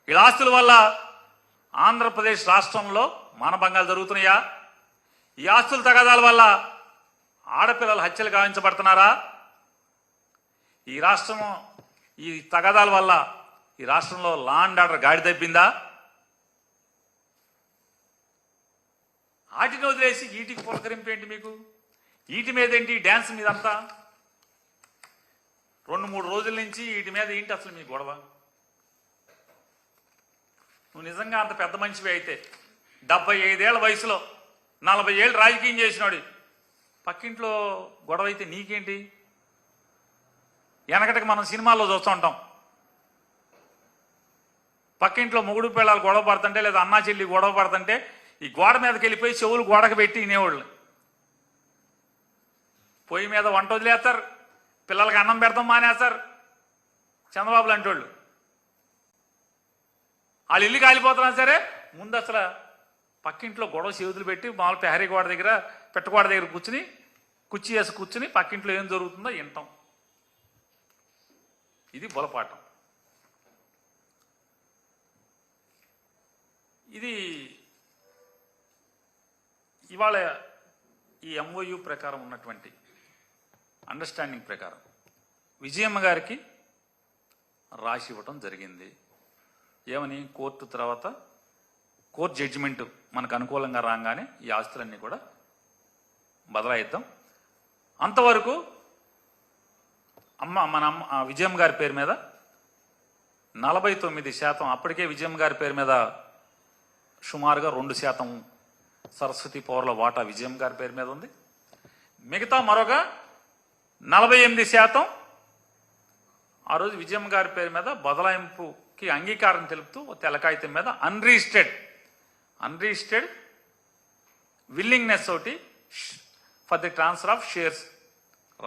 ఈ ఆస్తుల వల్ల ఆంధ్రప్రదేశ్ రాష్ట్రంలో మానభంగాలు జరుగుతున్నాయా? ఈ ఆస్తుల తగాదాల వల్ల ఆడపిల్లల హత్యలు గావించబడుతున్నారా? ఈ తగాదాల వల్ల ఈ రాష్ట్రంలో లా అండ్ ఆర్డర్ గాడి తప్పిందా? వాటిని వదిలేసి వీటికి పులకరింపు ఏంటి మీకు? వీటి మీద ఏంటి డ్యాన్స్ మీద అంతా? 2-3 రోజుల నుంచి వీటి మీద ఏంటి అసలు మీ గొడవ? నువ్వు నిజంగా అంత పెద్ద మనిషివి అయితే 75 ఏళ్ల వయసులో 40 ఏళ్ళు రాజకీయం చేసినాడు, పక్కింట్లో గొడవ అయితే నీకేంటి? వెనకటికి మనం సినిమాల్లో చూస్తూ ఉంటాం, పక్కింట్లో మొగుడు పిల్లలు గొడవ పడుతుంటే లేదా అన్నా చెల్లి గొడవ పడుతుంటే ఈ గోడ మీదకి వెళ్ళిపోయి చెవులు గోడకు పెట్టి వినేవాళ్ళు. పొయ్యి మీద వంట వదిలేస్తారు, పిల్లలకి అన్నం పెడతాం మానేస్తారు చంద్రబాబు లాంటి వాళ్ళు. వాళ్ళు ఇల్లు కాలిపోతున్నా సరే ముందు అసలు పక్కింట్లో గొడవ చేతులు పెట్టి మామూలు పెహరీ గోడ దగ్గర పెట్టగోడ దగ్గర కూర్చుని కుర్చీ వేసి కూర్చుని పక్కింట్లో ఏం జరుగుతుందో వింటాం. ఇది బులపాఠం. ఇది ఇవాళ ఈ ఎంఓయూ ప్రకారం ఉన్నటువంటి అండర్స్టాండింగ్ ప్రకారం విజయమ్మ గారికి రాసి ఇవ్వటం జరిగింది. ఏమని? కోర్టు తర్వాత కోర్టు జడ్జిమెంట్ మనకు అనుకూలంగా రాగానే ఈ ఆస్తులన్నీ కూడా బదలాయిద్దాం. అంతవరకు మన విజయమ్మ గారి పేరు మీద 49%, అప్పటికే విజయమ్మ గారి పేరు మీద సుమారుగా 2% సరస్వతి పౌర్ల వాటా విజయమ్మ గారి పేరు మీద ఉంది. మిగతా మరొక 48% ఆ రోజు విజయమ్మ గారి పేరు మీద బదలాయింపుకి అంగీకారం తెలుపుతూ తెల్లకాగితం మీద అన్రిజిస్టర్డ్ విల్లింగ్నెస్ ఒకటి for the transfer of shares